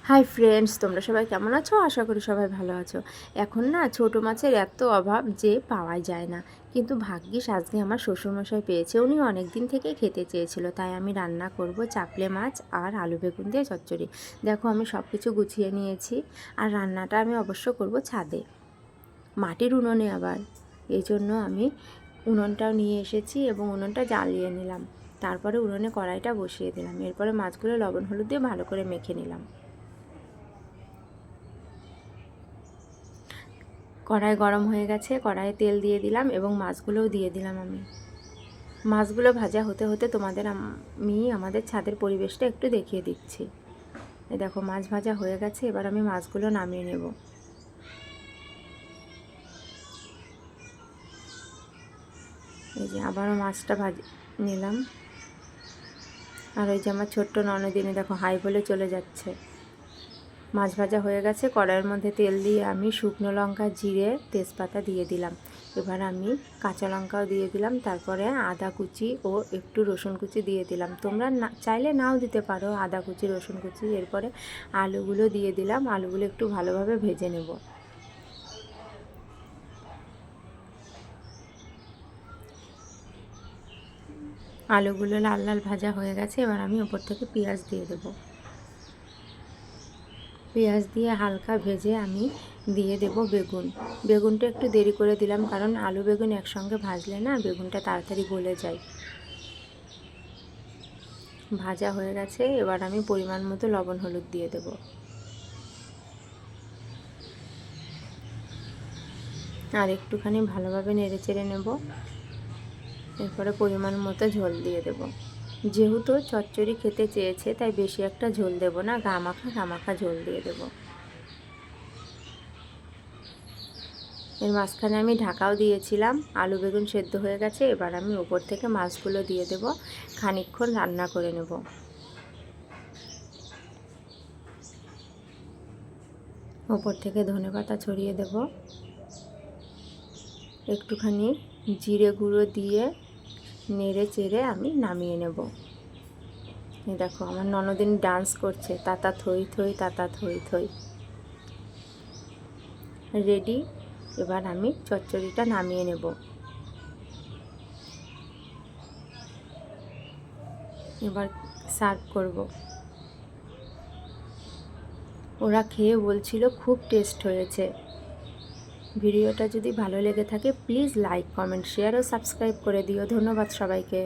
Hi friends, তোমরা সবাই কেমন আছো? আশা করি সবাই ভালো আছো। এখন না ছোটো মাছের এত অভাব যে পাওয়াই যায় না, কিন্তু ভাগ্যিস আজকে আমার শ্বশুরমশাই পেয়েছে। উনি অনেক দিন থেকে খেতে চেয়েছিল, তাই আমি রান্না করব চাপলে মাছ আর আলু বেগুন দিয়ে চচ্চড়ি। দেখো আমি সব কিছু গুছিয়ে নিয়েছি, আর রান্নাটা আমি অবশ্য করব ছাদে, মাটির উনুনে আবার। এই জন্য আমি উনুনটাও নিয়ে এসেছি এবং উনুনটা জ্বালিয়ে নিলাম। তারপরে উনুনে কড়াইটা বসিয়ে দিলাম। এরপরে মাছগুলো লবণ হলুদ দিয়ে ভালো করে মেখে নিলাম। কড়াই গরম হয়ে গেছে, কড়াইয়ে তেল দিয়ে দিলাম এবং মাছগুলোও দিয়ে দিলাম আমি। মাছগুলো ভাজা হতে হতে তোমাদের আমি আমাদের ছাদের পরিবেশটা একটু দেখিয়ে দিচ্ছি। এই দেখো মাছ ভাজা হয়ে গেছে, এবার আমি মাছগুলো নামিয়ে নেব। এই যে আবারও মাছটা নিলাম। আর ওই যে আমার ছোট্ট ননদিনী দেখো হাই বলে চলে যাচ্ছে। মাছ ভাজা হয়ে গেছে, কড়াইয়ের মধ্যে তেল দিয়ে আমি শুকনো লঙ্কা, জিরে, তেজপাতা দিয়ে দিলাম। এবার আমি কাঁচা লঙ্কাও দিয়ে দিলাম, তারপরে আদা কুচি ও একটু রসুন কুচি দিয়ে দিলাম। তোমরা চাইলে নাও দিতে পারো আদা কুচি, রসুন কুচি। এরপরে আলুগুলো দিয়ে দিলাম, আলুগুলো একটু ভালোভাবে ভেজে নেব। আলুগুলো লাল লাল ভাজা হয়ে গেছে, এবার আমি ওপর থেকে পেঁয়াজ দিয়ে দেবো। পেঁয়াজ দিয়ে হালকা ভেজে আমি দিয়ে দেব বেগুন। বেগুনটা একটু দেরি করে দিলাম, কারণ আলু বেগুন একসঙ্গে ভাজলে না বেগুনটা তাড়াতাড়ি গলে যায়। ভাজা হয়ে গেছে, এবার আমি পরিমাণ মতো লবণ হলুদ দিয়ে দেব। আর একটুখানি ভালোভাবে নেড়ে চেড়ে নেব। এরপরে পরিমাণ মতো ঝোল দিয়ে দেব। যেহেতু চচ্চড়ি খেতে চেয়েছে, তাই বেশি একটা ঝোল দেব না, গামাখা ঝোল দিয়ে দেব। এর মাঝখানে আমি ঢাকাও দিয়েছিলাম। আলু বেগুন সেদ্ধ হয়ে গেছে, এবার আমি ওপর থেকে মাছগুলো দিয়ে দেব। খানিকক্ষণ রান্না করে নেব। ওপর থেকে ধনেপাতা ছড়িয়ে দেব। একটুখানি জিরে গুঁড়ো দিয়ে নেড়ে চেড়ে আমি নামিয়ে নেব। এই দেখো আমার ননদিনী ডান্স করছে, তাতা থই থই, তাতা থই থই। রেডি। এবার আমি চচ্চড়িটা নামিয়ে নেব। এবার সার্ভ করব। ওরা খেয়ে বলছিল খুব টেস্ট হয়েছে। ভিডিওটা যদি ভালো লেগে থাকে প্লিজ লাইক, কমেন্ট, শেয়ার ও সাবস্ক্রাইব করে দিও। ধন্যবাদ সবাইকে।